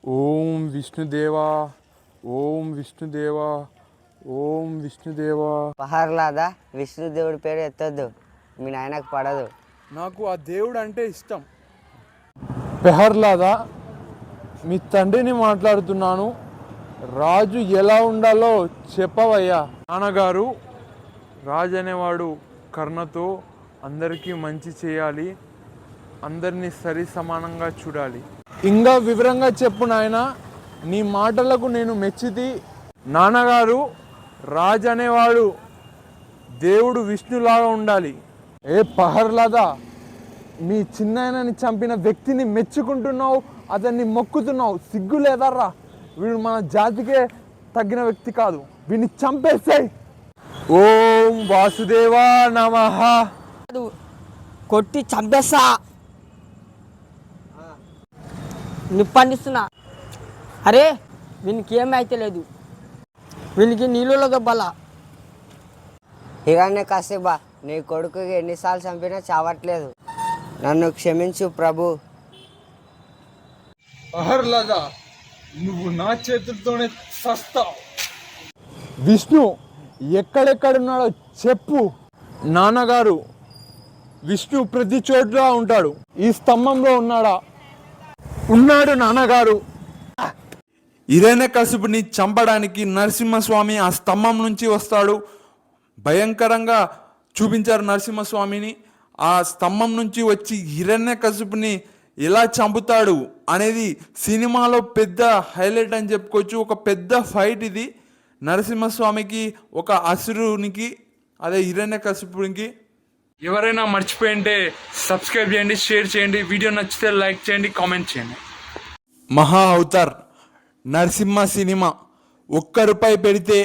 ఓం విష్ణుదేవా ఓం విష్ణుదేవా ఓం విష్ణుదేవా. పహర్లాదా విష్ణుదేవుడి పేరు ఎత్తొద్దు, మీ నాయనకు పడదు. నాకు ఆ దేవుడు అంటే ఇష్టం. పెహర్లాదా, మీ తండ్రిని మాట్లాడుతున్నాను. రాజు ఎలా ఉండాలో చెప్పవయ్యా. నాన్నగారు, రాజు అనేవాడు కర్ణతో అందరికీ మంచి చేయాలి, అందరినీ సరి సమానంగా చూడాలి. ఇంకా వివరంగా చెప్పు నాయన, నీ మాటలకు నేను మెచ్చితి. నాన్నగారు, రాజు అనేవాడు దేవుడు విష్ణులాగా ఉండాలి. ఏ పహర్లాదా, మీ చిన్నాయనని చంపిన వ్యక్తిని మెచ్చుకుంటున్నావు, అతన్ని మొక్కుతున్నావు. సిగ్గు లేదర్రా? వీడు మన జాతికే తగిన వ్యక్తి కాదు, వీడిని చంపేస్తాయి. ఓం వాసుదేవా నమః. కొట్టి చంపేస్తా, నిప్పండిస్తున్నా. అరే వీనికి ఏమైతే లేదు, వీనికి నీళ్ళలో దెబ్బలా. ఇగానే కాసేబా, నీ కొడుకుకి ఎన్నిసార్లు చంపినా చావట్లేదు. నన్ను క్షమించు ప్రభు. పహర్లాదా, నువ్వు నా చేతులతోనే చస్తావు. విష్ణు ఎక్కడెక్కడున్నాడో చెప్పు. నాన్నగారు, విష్ణు ప్రతి చోట్ల ఉంటాడు. ఈ స్తంభంలో ఉన్నాడా? ఉన్నాడు నాన్నగారు. హిరణ్యకశిపుని చంపడానికి నరసింహస్వామి ఆ స్తంభం నుంచి వస్తాడు. భయంకరంగా చూపించారు నరసింహస్వామిని. ఆ స్తంభం నుంచి వచ్చి హిరణ్యకశిపుని ఎలా చంపుతాడు అనేది సినిమాలో పెద్ద హైలైట్ అని చెప్పుకోవచ్చు. ఒక పెద్ద ఫైట్ ఇది, నరసింహస్వామికి ఒక అసురునికి, అదే హిరణ్యకశిపునికి. ఎవరైనా మర్చిపోయింటే సబ్స్క్రైబ్ చేయండి, షేర్ చేయండి, వీడియో నచ్చితే లైక్ చేయండి, కామెంట్ చేయండి. మహా అవతార్ నరసింహ సినిమా 1 రూపాయి పెడితే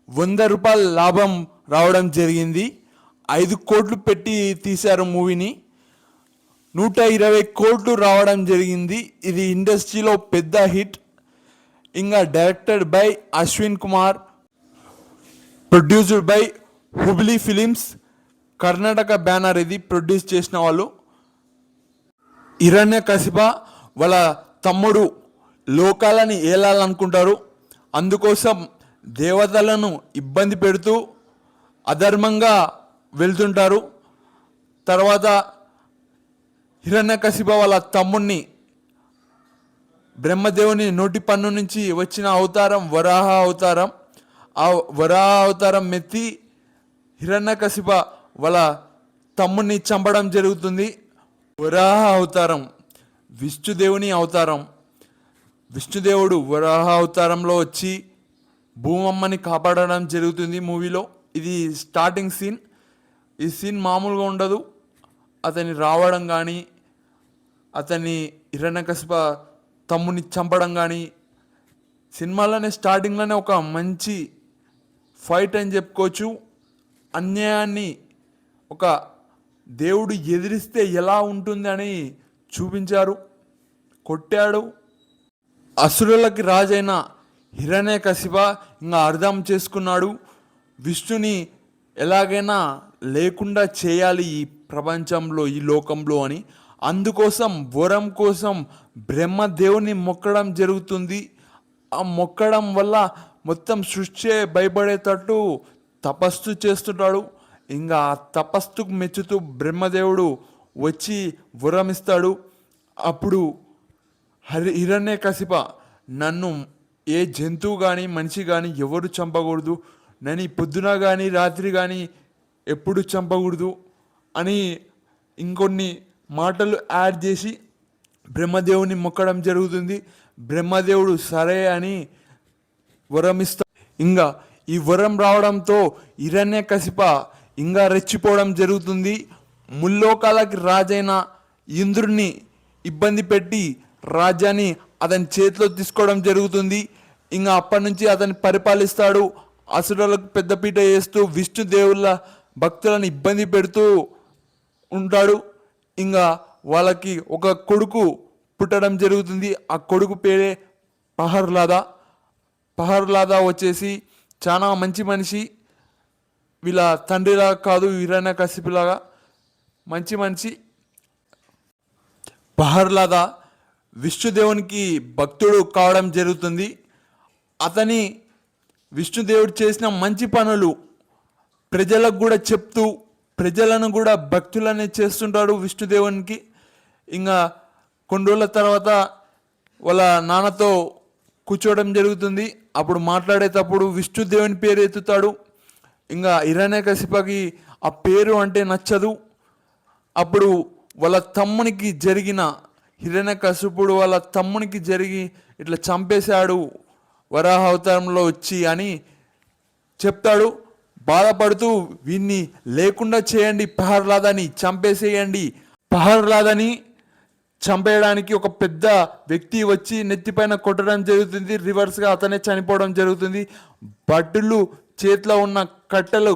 100 రూపాయల లాభం రావడం జరిగింది. 5 కోట్లు పెట్టి తీశారు మూవీని, 120 కోట్లు రావడం జరిగింది. ఇది ఇండస్ట్రీలో పెద్ద హిట్. ఇంకా directed by Ashwin Kumar, produced by Hubli films, Karnataka banner. ఇది ప్రొడ్యూస్ చేసిన వాళ్ళు. హిరణ్యకశిప వాళ్ళ తమ్ముడు లోకాలని ఏలాలనుకుంటారు. అందుకోసం దేవతలను ఇబ్బంది పెడుతూ అధర్మంగా వెళ్తుంటారు. తర్వాత హిరణ్యకశిప వాళ్ళ తమ్ముడిని, బ్రహ్మదేవుని నోటి పన్ను నుంచి వచ్చిన అవతారం వరాహ అవతారం. ఆ వరాహ అవతారం మెత్తి హిరణ్యకశిప వాళ్ళ తమ్ముడిని చంపడం జరుగుతుంది. వరాహ అవతారం విష్ణుదేవుని అవతారం. విష్ణుదేవుడు వరాహ అవతారంలో వచ్చి భూమమ్మని కాపాడడం జరుగుతుంది మూవీలో. ఇది స్టార్టింగ్ సీన్. ఈ సీన్ మామూలుగా ఉండదు. అతన్ని రావడం కానీ, అతన్ని హిరణ్యకశిప తమ్ముని చంపడం కానీ, సినిమాలోనే స్టార్టింగ్లోనే ఒక మంచి ఫైట్ అని చెప్పుకోవచ్చు. అన్యాయాన్ని ఒక దేవుడు ఎదిరిస్తే ఎలా ఉంటుంది అని చూపించారు. కొట్టాడు. అసురులకి రాజైన హిరణ్యకశిప ఇంకా అర్థం చేసుకున్నాడు, విష్ణుని ఎలాగైనా లేకుండా చేయాలి ఈ ప్రపంచంలో, ఈ లోకంలో అని. అందుకోసం వరం కోసం బ్రహ్మదేవుని మొక్కడం జరుగుతుంది. ఆ మొక్కడం వల్ల మొత్తం సృష్టి భయపడేటట్టు తపస్సు చేస్తుంటాడు. ఇంకా ఆ తపస్సుకు మెచ్చుతూ బ్రహ్మదేవుడు వచ్చి వరం ఇస్తాడు. అప్పుడు హిరణ్యకశిప, నన్ను ఏ జంతువు కానీ మనిషి కానీ ఎవరు చంపకూడదు, నన్ను పొద్దున కానీ రాత్రి కానీ ఎప్పుడు చంపకూడదు అని ఇంకొన్ని మాటలు యాడ్ చేసి బ్రహ్మదేవుని మొక్కడం జరుగుతుంది. బ్రహ్మదేవుడు సరే అని వరం ఇస్తాడు. ఇంకా ఈ వరం రావడంతో హిరణ్యకశిప ఇంకా రెచ్చిపోవడం జరుగుతుంది. ముల్లోకాలకి రాజైన ఇంద్రుడిని ఇబ్బంది పెట్టి రాజ్యాన్ని అతని చేతిలో తీసుకోవడం జరుగుతుంది. ఇంకా అప్పటి నుంచి అతన్ని పరిపాలిస్తాడు. అసురులకు పెద్దపీట వేస్తూ విష్ణుదేవుల భక్తులను ఇబ్బంది పెడుతూ ఉంటాడు. ఇంకా వాళ్ళకి ఒక కొడుకు పుట్టడం జరుగుతుంది. ఆ కొడుకు పేరే పహర్లాదా. పహర్లాదా వచ్చేసి చాలా మంచి మనిషి. వీళ్ళ తండ్రిలాగా కాదు, హిరణ్యకశిపులాగా మంచి మనిషి. పహర్లాదా విష్ణుదేవునికి భక్తుడు కావడం జరుగుతుంది. అతని విష్ణుదేవుడు చేసిన మంచి పనులు ప్రజలకు కూడా చెప్తూ ప్రజలను కూడా భక్తులనే చేస్తుంటాడు విష్ణుదేవునికి. ఇంకా కొన్ని రోజుల తర్వాత వాళ్ళ నాన్నతో కూర్చోవడం జరుగుతుంది. అప్పుడు మాట్లాడేటప్పుడు విష్ణుదేవుని పేరు ఎత్తుతాడు. ఇంకా హిరణ్యకశిపకి ఆ పేరు అంటే నచ్చదు. అప్పుడు వాళ్ళ తమ్మునికి జరిగిన హిరణ్యకశిపుడు వాళ్ళ తమ్మునికి జరిగి ఇట్లా చంపేశాడు వరాహ అవతారంలో వచ్చి అని చెప్తాడు. బాధపడుతూ వీన్ని లేకుండా చేయండి, ప్రహ్లాదని చంపేసేయండి. ప్రహ్లాదని చంపేయడానికి ఒక పెద్ద వ్యక్తి వచ్చి నెత్తిపైన కొట్టడం జరుగుతుంది. రివర్స్గా అతనే చనిపోవడం జరుగుతుంది. భటులు చేతిలో ఉన్న కట్టెలు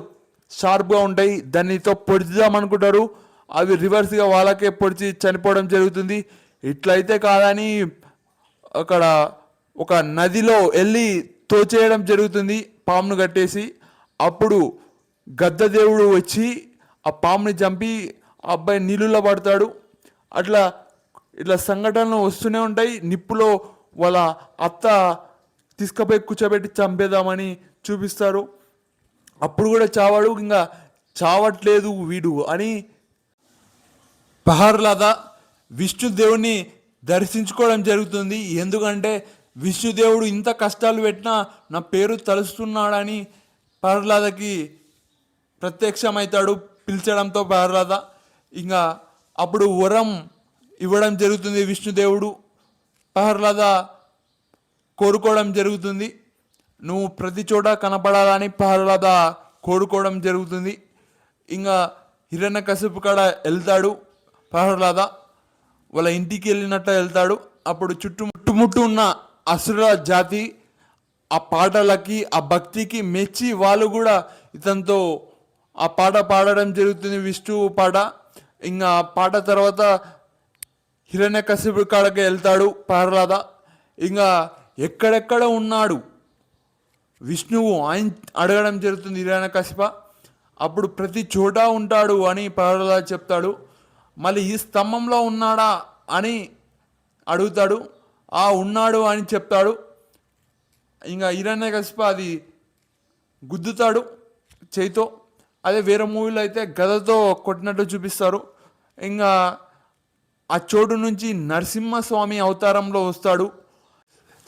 షార్ప్గా ఉంటాయి, దానితో పొడిదామనుకుంటారు. అవి రివర్స్గా వాళ్ళకే పొడిచి చనిపోవడం జరుగుతుంది. ఇట్లయితే కాదని అక్కడ ఒక నదిలో వెళ్ళి తోచేయడం జరుగుతుంది పామును కట్టేసి. అప్పుడు గద్దదేవుడు వచ్చి ఆ పాముని చంపి ఆ అబ్బాయి నీళ్ళలో పడతాడు. ఇట్లా సంఘటనలు వస్తూనే ఉంటాయి. నిప్పులో వాళ్ళ అత్త తీసుకుపోయి కూర్చోబెట్టి చంపేద్దామని చూపిస్తారు. అప్పుడు కూడా చావాడు. ఇంకా చావట్లేదు వీడు అని ప్రహ్లాద విష్ణుదేవుని దర్శించుకోవడం జరుగుతుంది. ఎందుకంటే విష్ణుదేవుడు ఇంత కష్టాలు పెట్టినా నా పేరు తలుస్తున్నాడని ప్రహ్లాదకి ప్రత్యక్షమవుతాడు పిలిచడంతో. ప్రహ్లాద ఇంకా అప్పుడు వరం ఇవ్వడం జరుగుతుంది విష్ణుదేవుడు. ప్రహ్లాద కోరుకోవడం జరుగుతుంది, నువ్వు ప్రతి చోట కనపడాలని ప్రహ్లాద కోరుకోవడం జరుగుతుంది. ఇంకా హిరణ్యకశిపు కాడ వెళ్తాడు ప్రహ్లాద, వాళ్ళ ఇంటికి వెళ్ళినట్టు వెళ్తాడు. అప్పుడు చుట్టుముట్టు ఉన్న అసుర జాతి ఆ పాటలకి ఆ భక్తికి మెచ్చి వాళ్ళు కూడా ఇతనితో ఆ పాట పాడడం జరుగుతుంది, విష్ణువు పాట. ఇంకా ఆ పాట తర్వాత హిరణ్యకశిపుడి కాడకి వెళ్తాడు ప్రహ్లాద. ఇంకా ఎక్కడెక్కడ ఉన్నాడు విష్ణువు ఆయన అడగడం జరుగుతుంది హిరణ్యకశిప. అప్పుడు ప్రతి చోట ఉంటాడు అని ప్రహ్లాద చెప్తాడు. మళ్ళీ ఈ స్తంభంలో ఉన్నాడా అని అడుగుతాడు. ఆ ఉన్నాడు అని చెప్తాడు. ఇంకా హిరణ్యకశిప అది గుద్దుతాడు చేయితో. అదే వేరే మూవీలో అయితే గదతో కొట్టినట్టు చూపిస్తారు. ఇంకా ఆ చోటు నుంచి నరసింహస్వామి అవతారంలో వస్తాడు.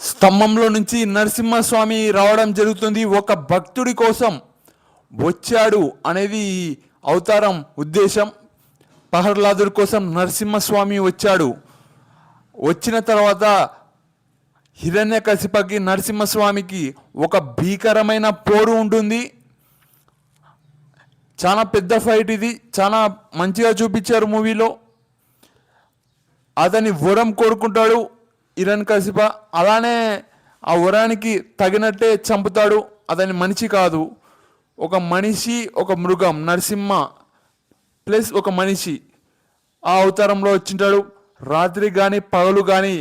స్తంభంలో నుంచి నరసింహస్వామి రావడం జరుగుతుంది. ఒక భక్తుడి కోసం వచ్చాడు అనేది ఈ అవతారం ఉద్దేశం. ప్రహ్లాదుడి కోసం నరసింహస్వామి వచ్చాడు. వచ్చిన తర్వాత హిరణ్యకశిపకి నరసింహస్వామికి ఒక భీకరమైన పోరు ఉంటుంది. చాలా పెద్ద ఫైట్ ఇది, చాలా మంచిగా చూపించారు మూవీలో. అతని వరం కోరుకుంటాడు హిరణ్యకశిప. అలానే ఆ వరానికి తగినట్టే చంపుతాడు. అతని మనిషి కాదు, ఒక మనిషి, ఒక మృగం, నరసింహ ప్లస్ ఒక మనిషి ఆ అవతారంలో వచ్చింటాడు. రాత్రి కానీ పగలు కానీ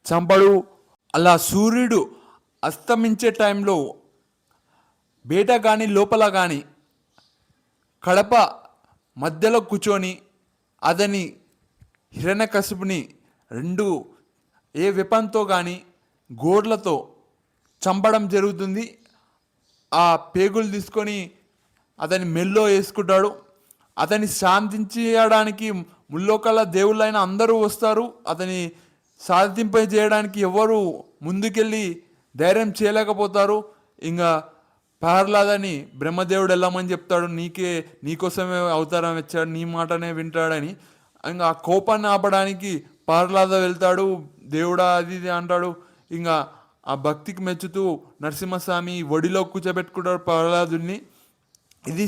చంపడు. అలా సూర్యుడు అస్తమించే టైంలో బయట కానీ లోపల కానీ కడప మధ్యలో కూర్చొని అతని హిరణ్యకశిపుని రెండు ఏ వెపన్తో కానీ గోడ్లతో చంపడం జరుగుతుంది. ఆ పేగులు తీసుకొని అతని మెల్లో వేసుకుంటాడు. అతన్ని శాంతించడానికి ముల్లోకల దేవుళ్ళైన అందరూ వస్తారు. అతని సాధింపజేయడానికి ఎవరు ముందుకెళ్ళి ధైర్యం చేయలేకపోతారు. ఇంకా ప్రహ్లాదని బ్రహ్మదేవుడు వెళ్ళమని చెప్తాడు, నీకోసమే అవతారం ఇచ్చాడు, నీ మాటనే వింటాడని. ఇంకా ఆ కోపాన్ని ఆపడానికి ప్రహ్లాద వెళ్తాడు. దేవుడా అది ఇది అంటాడు. ఇంకా ఆ భక్తికి మెచ్చుతూ నరసింహస్వామి ఒడిలో కూర్చోబెట్టుకుంటాడు ప్రహ్లాదుని. ఇది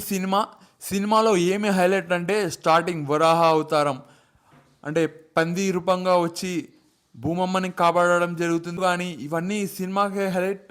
సినిమాలో ఏమి హైలైట్ అంటే స్టార్టింగ్ వరాహ అవతారం అంటే పంది రూపంగా వచ్చి భూమమ్మని కాపాడడం జరుగుతుంది. కానీ ఇవన్నీ సినిమాకే హైలైట్.